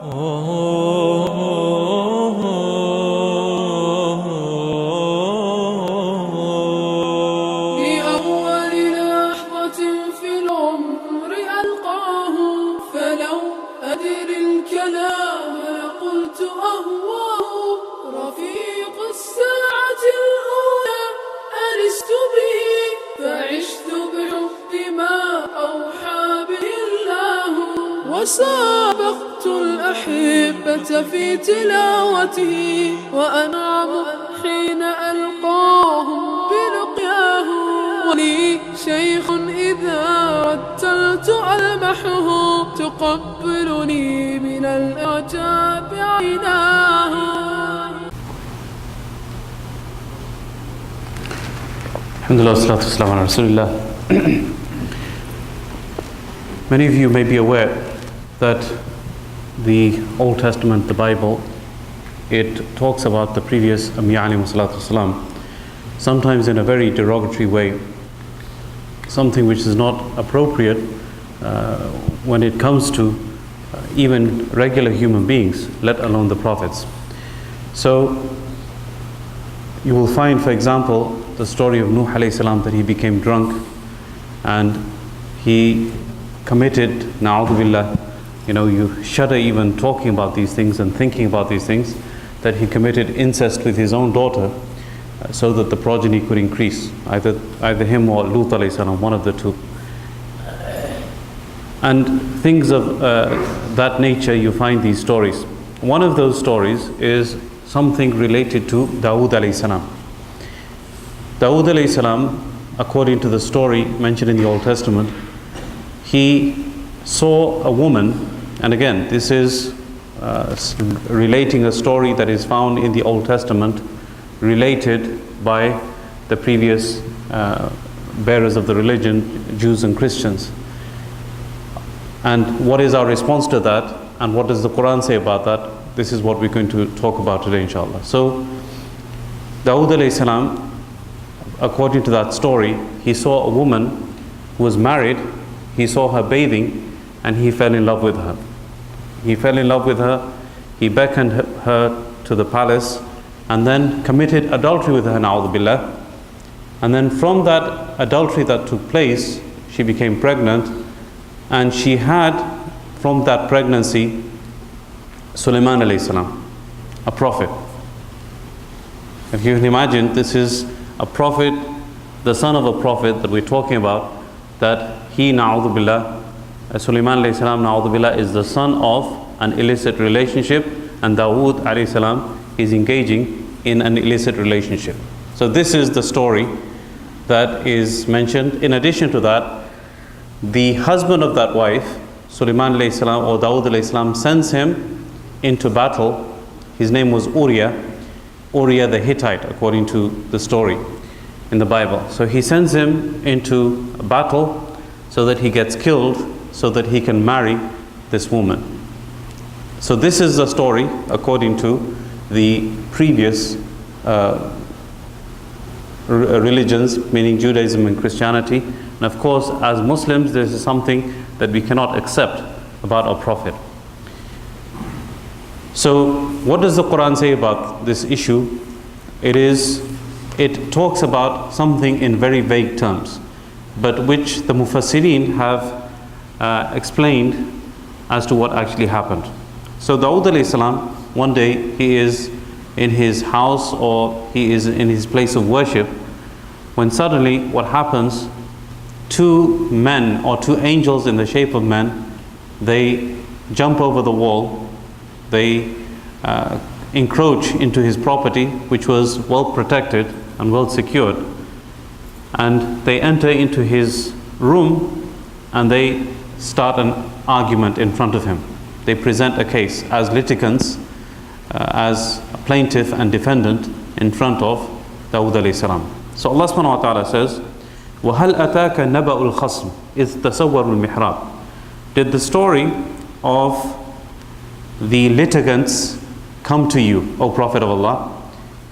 لأول لحظة في العمر ألقاه، فلو أدري الكلام قلت أهواه. رفيق الساعة الأولى أنست به، فعشت بحب ما أوحى به الله. وسابقت الأحبة في تلاوته، وأنعم حين ألقاهم بلقياه. ولي شيخ إذا رتلت ألمحه، تقبلني من الإعجاب عيناه. Alhamdulillah, salatu wassalamu ala Rasulillah. Many of you may be aware that the Old Testament, the Bible, it talks about the previous Anbiya alayhimu salatu wassalam, sometimes in a very derogatory way, something which is not appropriate when it comes to even regular human beings, let alone the prophets. So you will find, for example, the story of Nuh alayhi salam, that he became drunk and he committed, na'udhu billah, you shudder even talking about these things and thinking about these things, that he committed incest with his own daughter so that the progeny could increase, either him or Lut alayhi salam, one of the two. And things of that nature, you find these stories. One of those stories is something related to Dawood alayhi salam. Dawood alayhi salam, according to the story mentioned in the Old Testament, he saw a woman, and again, this is relating a story that is found in the Old Testament, related by the previous bearers of the religion, Jews and Christians. And what is our response to that, and what does the Quran say about that? This is what we're going to talk about today, inshallah. So, Dawood alayhi salam, according to that story, he saw a woman who was married, he saw her bathing, and he fell in love with her. He fell in love with her, he beckoned her to the palace, and then committed adultery with her, na'udhu billah. And then from that adultery that took place, she became pregnant, and she had, from that pregnancy, Sulaiman alayhi salam, a prophet. If you can imagine, this is a prophet, the son of a prophet that we're talking about, that he, na'udhu billah, Sulaiman alayhi salam, na'udhu billah, is the son of an illicit relationship, and Dawood alayhi salam is engaging in an illicit relationship. So this is the story that is mentioned. In addition to that, the husband of that wife, Sulaiman alayhi salam or Dawood alayhi salam, sends him into battle. His name was Uriah the Hittite, according to the story in the Bible. So he sends him into a battle so that he gets killed, so that he can marry this woman. So this is the story according to the previous religions, meaning Judaism and Christianity. And of course, as Muslims, this is something that we cannot accept about our Prophet. So what does the Quran say about this issue? It talks about something in very vague terms, but which the Mufassirin have explained as to what actually happened. So Dawood alayhi salam, one day he is in his house or he is in his place of worship, when suddenly what happens, two men or two angels in the shape of men, they jump over the wall, they encroach into his property, which was well protected and well secured, and they enter into his room and they start an argument in front of him. They present a case as litigants, as a plaintiff and defendant in front of Dawood alayhi salam. So Allah subhanahu wa ta'ala says, وَهَلْ أَتَاكَ نَبَأُ الْخَصْمِ إِذْ تَصَوَّرُوا الْمِحْرَابِ. Did the story of the litigants come to you, O Prophet of Allah?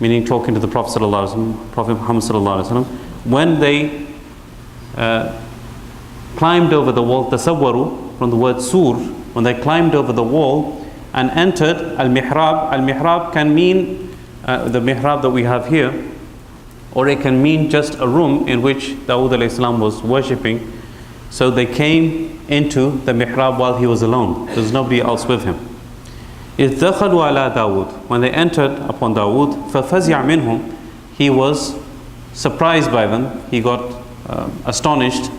Meaning talking to the Prophet sallallahu alaihi wasallam, Prophet Muhammad sallallahu alaihi wasallam, when they climbed over the wall, tasawwaru, from the word sur, when they climbed over the wall, and entered al-mihrab. Al-mihrab can mean the mihrab that we have here, or it can mean just a room in which Dawood alayhi salam was worshipping. So they came into the mihrab while he was alone. There's nobody else with him. إِذْ دَخَلُوا عَلَى دَاوُدَ. When they entered upon Dawood, فَفَزِعَ مِنْهُمْ. He was surprised by them. He got astonished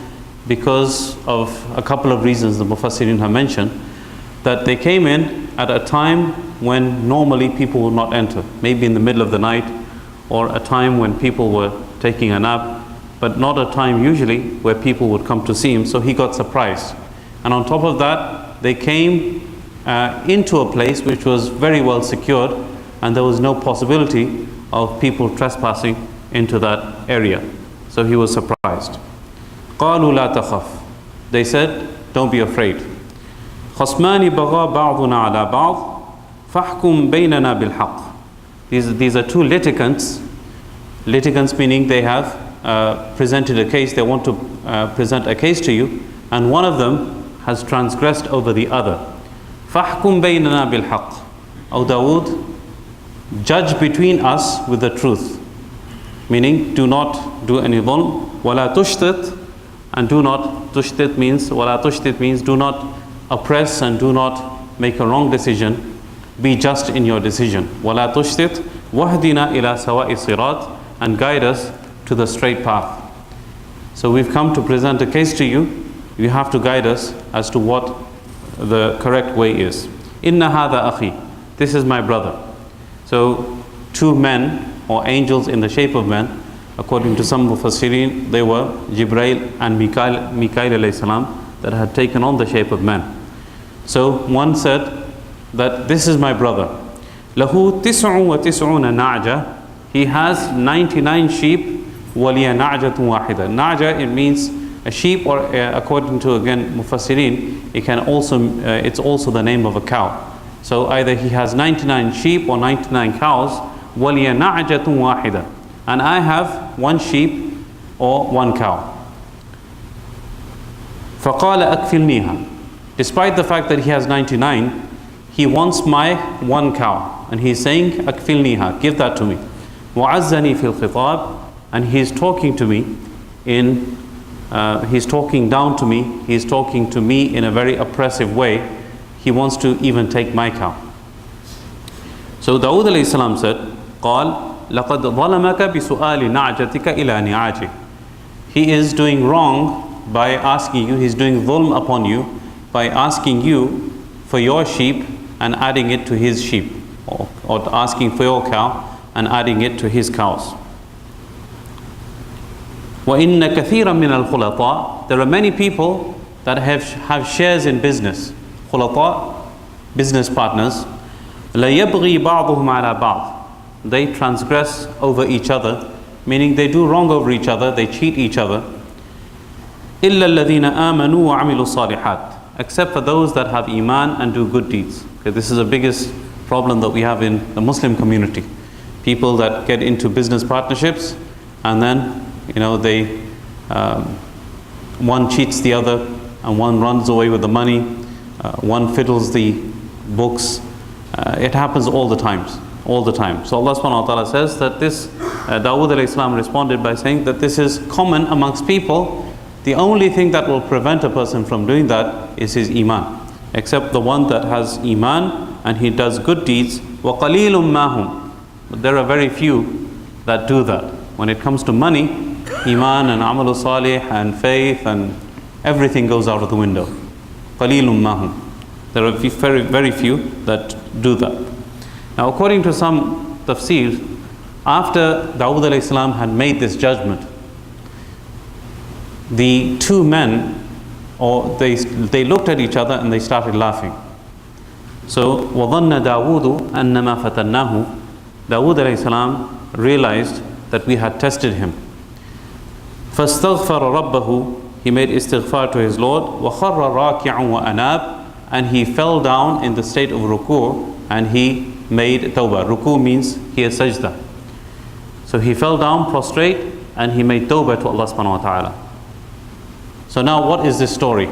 because of a couple of reasons the Mufassirin have mentioned. That they came in at a time when normally people would not enter. Maybe in the middle of the night, or a time when people were taking a nap, but not a time usually where people would come to see him. So he got surprised. And on top of that, they came into a place which was very well secured, and there was no possibility of people trespassing into that area. So he was surprised. قالوا لا تخف. They said, don't be afraid. خصمان بغى بعضنا على بعض فاحكم بيننا بالحق. These are two litigants. Litigants meaning they have presented a case. They want to present a case to you, and one of them has transgressed over the other. فاحكم بيننا بالحق. O Dawood, judge between us with the truth. Meaning, do not do any dhulm. ولا تشتت. And do not, tushtit means, ولا تشتت means do not oppress and do not make a wrong decision. Be just in your decision. ولا تشتت واهدنا إلى سواء الصراط. And guide us to the straight path. So we've come to present a case to you. You have to guide us as to what the correct way is. Inna hadha akhi. This is my brother. So two men or angels in the shape of men, according to some Mufassirin, they were Jibreel and Mikail alayhi salam, that had taken on the shape of men. So one said that this is my brother. Lahu tis'u wa tis'una na'ja. He has 99 sheep. Waliya na'jatun wahida. Na'ja, it means a sheep, or according to again Mufassirin, it can also it's also the name of a cow. So either he has 99 sheep or 99 cows. Waliya na'jatun wahida. And I have one sheep or one cow. فَقَالَ أَكْفِلْنِيهَا. Despite the fact that he has 99, he wants my one cow. And he's saying, أَكْفِلْنِيهَا, give that to me. وَعَزَّنِي فِي الْخِطَابِ. And he's talking to me in, he's talking down to me, he's talking to me in a very oppressive way. He wants to even take my cow. So Dawood alayhi salam said, قال لقد ظلمك بسؤال نعجتك إلى نعاجه. He is doing wrong by asking you, he's doing dhulm upon you by asking you for your sheep and adding it to his sheep, or asking for your cow and adding it to his cows. وَإِنَّ كَثِيرًا مِنَ الْخُلَطَاءِ. There are many people that have shares in business. Khulata, business partners. لَيَبْغِي بَعْضُهُمْ عَلَى بَعْضٍ. They transgress over each other, meaning they do wrong over each other, they cheat each other. إِلَّا الَّذِينَ آمَنُوا وَعَمِلُوا الصَّالِحَاتِ. Except for those that have iman and do good deeds. Okay, this is the biggest problem that we have in the Muslim community. People that get into business partnerships and then, they one cheats the other and one runs away with the money, one fiddles the books. It happens all the time. So Allah subhanahu wa ta'ala says that this, Dawood alayhi salam responded by saying that this is common amongst people. The only thing that will prevent a person from doing that is his iman. Except the one that has iman and he does good deeds. وَقَلِيلٌ مَّا. But there are very few that do that. When it comes to money, iman and amalu salih and faith and everything goes out of the window. قَلِيلٌ مَّا. There are very, very few that do that. Now, according to some tafsir, after Dawood alayhi salam had made this judgment, the two men, they looked at each other and they started laughing. So, وَظَنَّ دَاوُودُ أَنَّمَا فَتَنَّاهُ. Dawood alayhi salam realized that we had tested him. فَاسْتَغْفَرَ رَبَّهُ. He made istighfar to his Lord. وَخَرَّ رَاكِعًا وَأَنَابًا. And he fell down in the state of ruku' and he made tawbah. Ruku' means here sajda. So he fell down prostrate and he made tawbah to Allah subhanahu wa ta'ala. So now what is this story?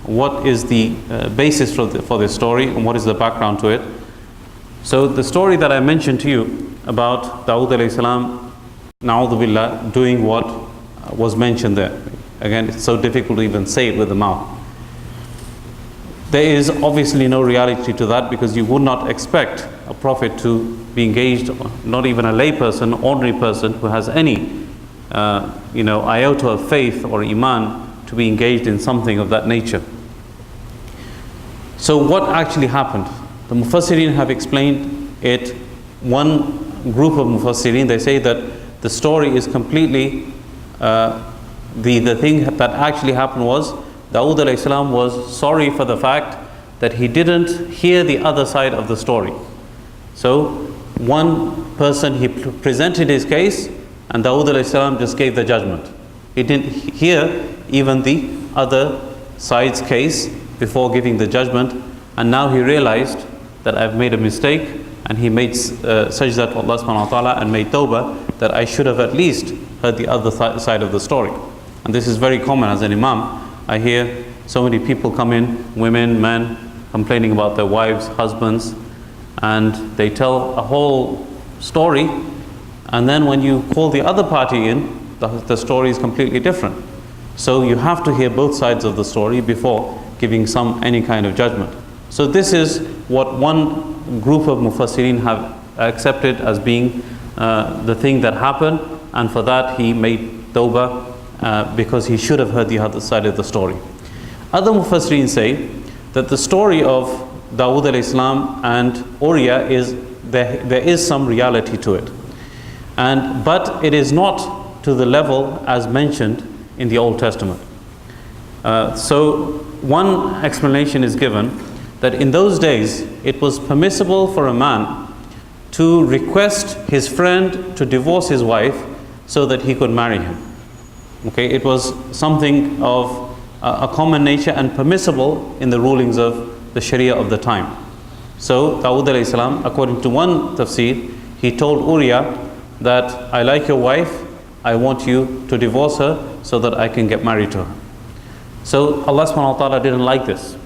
what is the basis for this story and what is the background to it. So the story that I mentioned to you about Dawood alayhi salam, na'udhu billah, doing what was mentioned there. Again, it's so difficult to even say it with the mouth. There is obviously no reality to that, because you would not expect a prophet to be engaged, not even a lay person, ordinary person who has any iota of faith or iman, to be engaged in something of that nature. So what actually happened? The Mufassirin have explained it. One group of Mufassirin, they say that the story is completely, the thing that actually happened was, Dawood alayhi salam was sorry for the fact that he didn't hear the other side of the story. So one person, he presented his case, and Dawood alayhi salam just gave the judgment. He didn't hear even the other side's case before giving the judgment, and now he realized that I've made a mistake, and he made sajda to Allah subhanahu wa ta'ala and made tawbah, that I should have at least heard the other side of the story. And this is very common as an imam. I hear so many people come in, women, men, complaining about their wives, husbands, and they tell a whole story, and then when you call the other party in, the story is completely different. So you have to hear both sides of the story before giving any kind of judgment. So this is what one group of Mufassirin have accepted as being the thing that happened, and for that he made tawbah, because he should have heard the other side of the story. Other Mufassirin say that the story of Dawood alayhi salam and Uriah there is some reality to it, but it is not to the level as mentioned in the Old Testament. So one explanation is given that in those days it was permissible for a man to request his friend to divorce his wife so that he could marry him. Okay, it was something of a common nature and permissible in the rulings of the Sharia of the time. So Dawood alayhi salam, according to one tafsir, he told Uriah that I like your wife, I want you to divorce her so that I can get married to her. So Allah subhanahu wa ta'ala didn't like this.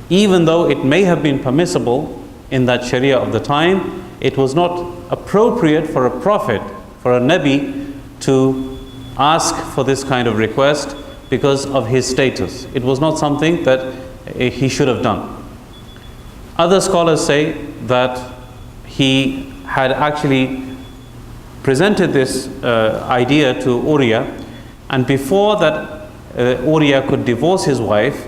Even though it may have been permissible in that Sharia of the time, it was not appropriate for a prophet, for a Nabi, to ask for this kind of request because of his status. It was not something that he should have done. Other scholars say that he had actually presented this idea to Uriah, and before that Uriah could divorce his wife,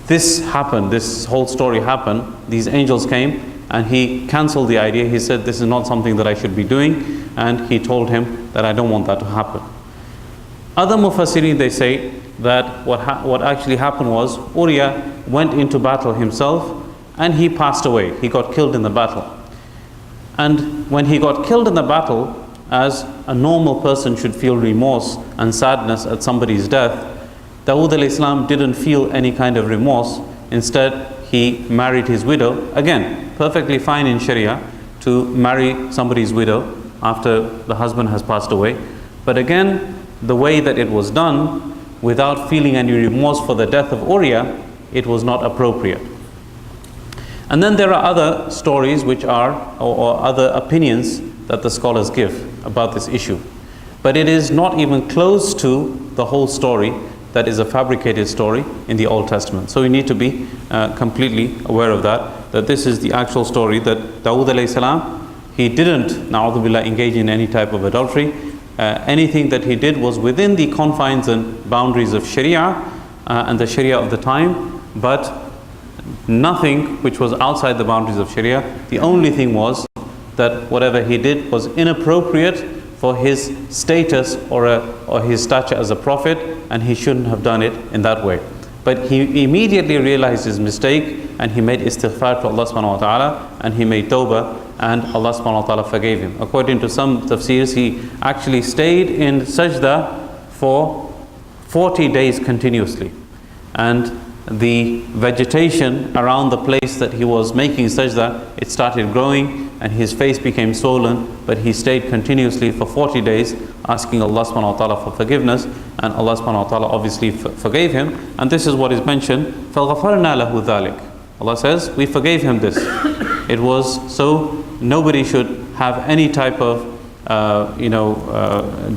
this happened, this whole story happened. These angels came and he cancelled the idea. He said, this is not something that I should be doing, and he told him that I don't want that to happen. Other Mufassirin, they say that what actually happened was Uriah went into battle himself and he passed away. He got killed in the battle. And when he got killed in the battle, as a normal person should feel remorse and sadness at somebody's death, Dawood alayhi salam didn't feel any kind of remorse. Instead, he married his widow. Again, perfectly fine in Sharia to marry somebody's widow after the husband has passed away. But again, the way that it was done, without feeling any remorse for the death of Uriah, it was not appropriate. And then there are other stories which are, or other opinions that the scholars give about this issue. But it is not even close to the whole story that is a fabricated story in the Old Testament. So we need to be completely aware of that this is the actual story, that Dawood alayhi salam, he didn't, na'udhu billah, engage in any type of adultery. Anything that he did was within the confines and boundaries of Sharia and the Sharia of the time, but nothing which was outside the boundaries of Sharia. The only thing was that whatever he did was inappropriate for his status or his stature as a prophet, and he shouldn't have done it in that way. But he immediately realized his mistake, and he made istighfar to Allah subhanahu wa ta'ala, and he made tawbah, and Allah subhanahu wa ta'ala forgave him. According to some tafsirs, he actually stayed in sajda for 40 days continuously. And the vegetation around the place that he was making sajda, it started growing, and his face became swollen, but he stayed continuously for 40 days asking Allah subhanahu wa ta'ala for forgiveness, and Allah subhanahu wa ta'ala obviously forgave him. And this is what is mentioned, فَغَفَرْنَا لَهُ ذَلِكَ. Allah says, we forgave him this. It was so nobody should have any type of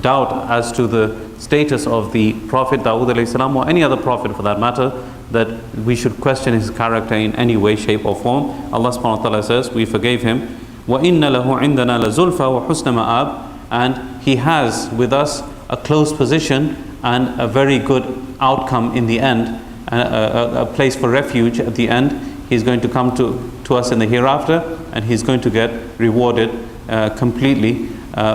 doubt as to the status of the Prophet Dawood alayhi salam, or any other prophet for that matter, that we should question his character in any way, shape or form. Allah subhanahu wa ta'ala says, we forgave him. وَإِنَّ لَهُ عِنْدَنَا لَزُلْفَى وَحُسْنَ مَآبٍ. And he has with us a close position and a very good outcome in the end, a place for refuge at the end. He's going to come to us in the hereafter, and he's going to get rewarded completely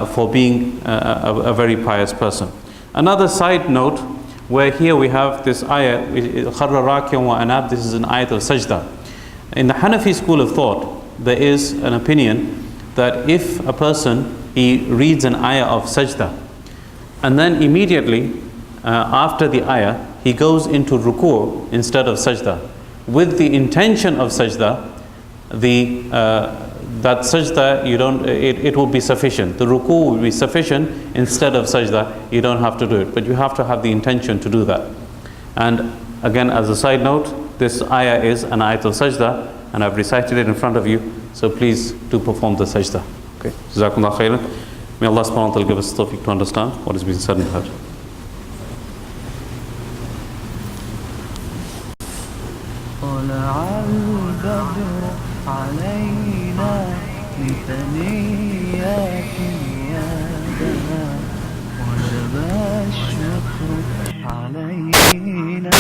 for being a very pious person. Another side note, where here we have this ayah, خَرَّ رَاكِعًا وَأَنَابٍ. This is an ayat of sajda. In the Hanafi school of thought, there is an opinion that if a person, he reads an ayah of sajda, and then immediately after the ayah, he goes into ruku' instead of sajda, with the intention of sajda, that sajda, it will be sufficient. The ruku' will be sufficient instead of sajda. You don't have to do it, but you have to have the intention to do that. And again, as a side note, this ayah is an ayat of sajda, and I've recited it in front of you, so please do perform the sajda. Okay. Jazakumullah khairan. May Allah subhanahu wa ta'ala give us the tawfiq to understand what has been said and heard. طلع البدر علينا بثنيات يدها وجب الشكر علينا